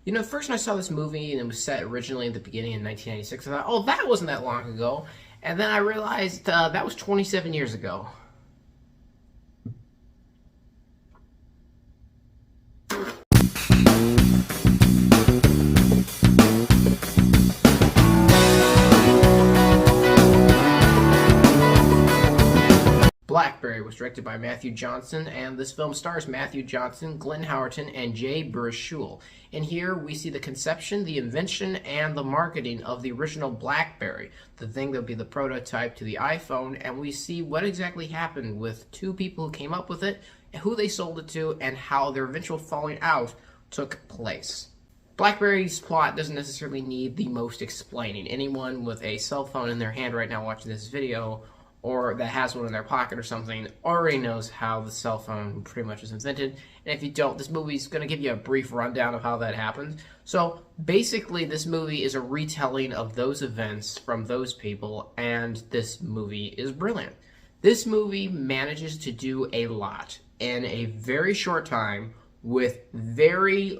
You know, first when I saw this movie and it was set originally at the beginning in 1996, I thought, oh, that wasn't that long ago. And then I realized that was 27 years ago. BlackBerry was directed by Matthew Johnson, and this film stars Matthew Johnson, Glenn Howerton, and Jay Baruchel. And here we see the conception, the invention, and the marketing of the original BlackBerry, the thing that would be the prototype to the iPhone, and we see what exactly happened with two people who came up with it, who they sold it to, and how their eventual falling out took place. BlackBerry's plot doesn't necessarily need the most explaining. Anyone with a cell phone in their hand right now watching this video, or that has one in their pocket or something, already knows how the cell phone pretty much was invented. And if you don't, this movie's going to give you a brief rundown of how that happened. So basically, this movie is a retelling of those events from those people, and this movie is brilliant. This movie manages to do a lot in a very short time with very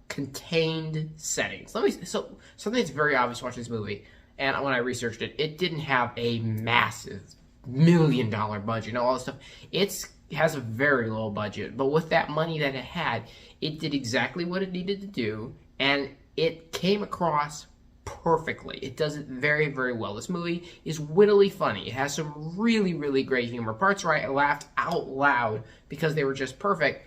contained settings. So something that's very obvious watching this movie, and when I researched it, it didn't have a massive $1 million budget and all this stuff. It has a very low budget, but with that money that it had, it did exactly what it needed to do, and it came across perfectly. It does it very, very well. This movie is wittily funny. It has some really, really great humor. Parts where I laughed out loud because they were just perfect.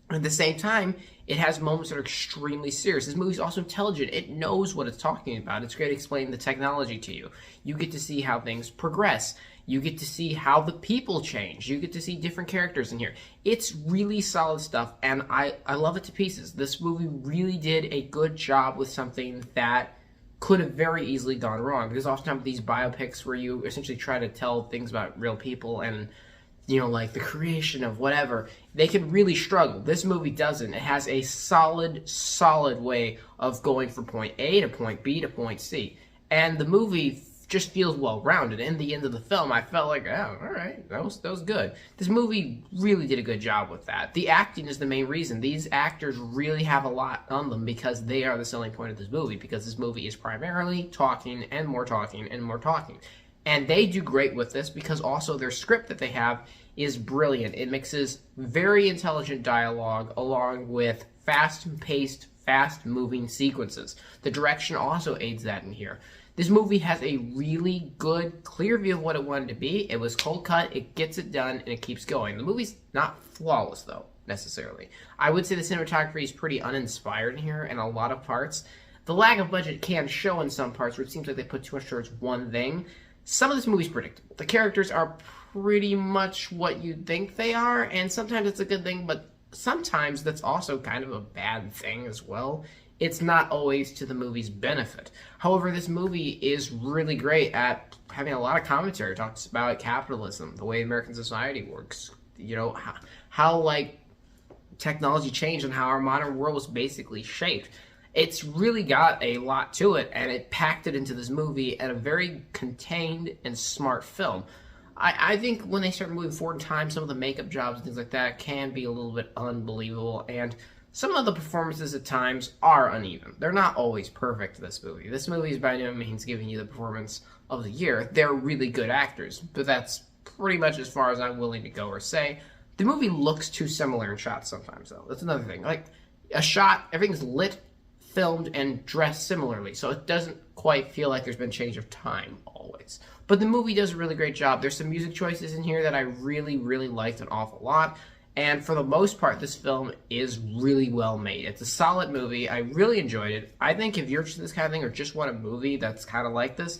At the same time, it has moments that are extremely serious. This movie's also intelligent. It knows what it's talking about. It's great at explaining the technology to you. You get to see how things progress. You get to see how the people change. You get to see different characters in here. It's really solid stuff, and I love it to pieces. This movie really did a good job with something that could have very easily gone wrong, because oftentimes these biopics where you essentially try to tell things about real people and, you know, like the creation of whatever, they can really struggle. This movie doesn't. It has a solid way of going from point A to point B to point C. And the movie just feels well-rounded. In the end of the film, I felt like, oh, all right, that was good. This movie really did a good job with that. The acting is the main reason. These actors really have a lot on them because they are the selling point of this movie, because this movie is primarily talking and more talking and more talking. And they do great with this because also their script that they have is brilliant. It mixes very intelligent dialogue along with fast-paced, fast-moving sequences. The direction also aids that in here. This movie has a really good, clear view of what it wanted to be. It was cold cut, it gets it done, and it keeps going. The movie's not flawless, though, necessarily. I would say the cinematography is pretty uninspired in here in a lot of parts. The lack of budget can show in some parts where it seems like they put too much towards one thing. Some of this movie's predictable. The characters are pretty much what you'd think they are, and sometimes it's a good thing, but sometimes that's also kind of a bad thing as well. It's not always to the movie's benefit. However, this movie is really great at having a lot of commentary. It talks about capitalism, the way American society works, you know, how like technology changed and how our modern world was basically shaped. It's really got a lot to it, and it packed it into this movie at a very contained and smart film. I think when they start moving forward in time, some of the makeup jobs and things like that can be a little bit unbelievable, and some of the performances at times are uneven. They're not always perfect, this movie. This movie is by no means giving you the performance of the year. They're really good actors, but that's pretty much as far as I'm willing to go or say. The movie looks too similar in shots sometimes, though. That's another thing. Like, a shot, everything's lit, filmed, and dressed similarly, so it doesn't quite feel like there's been change of time always. But the movie does a really great job. There's some music choices in here that I really, really liked an awful lot. And for the most part, this film is really well made. It's a solid movie. I really enjoyed it. I think if you're interested in this kind of thing or just want a movie that's kind of like this,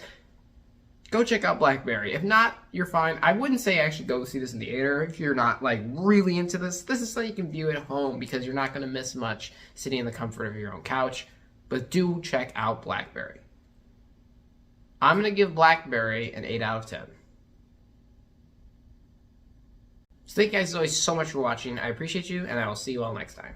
go check out BlackBerry. If not, you're fine. I wouldn't say actually go see this in the theater if you're not like really into this. This is something you can view at home because you're not going to miss much sitting in the comfort of your own couch. But do check out BlackBerry. I'm going to give BlackBerry an 8 out of 10. So thank you guys always so much for watching. I appreciate you, and I will see you all next time.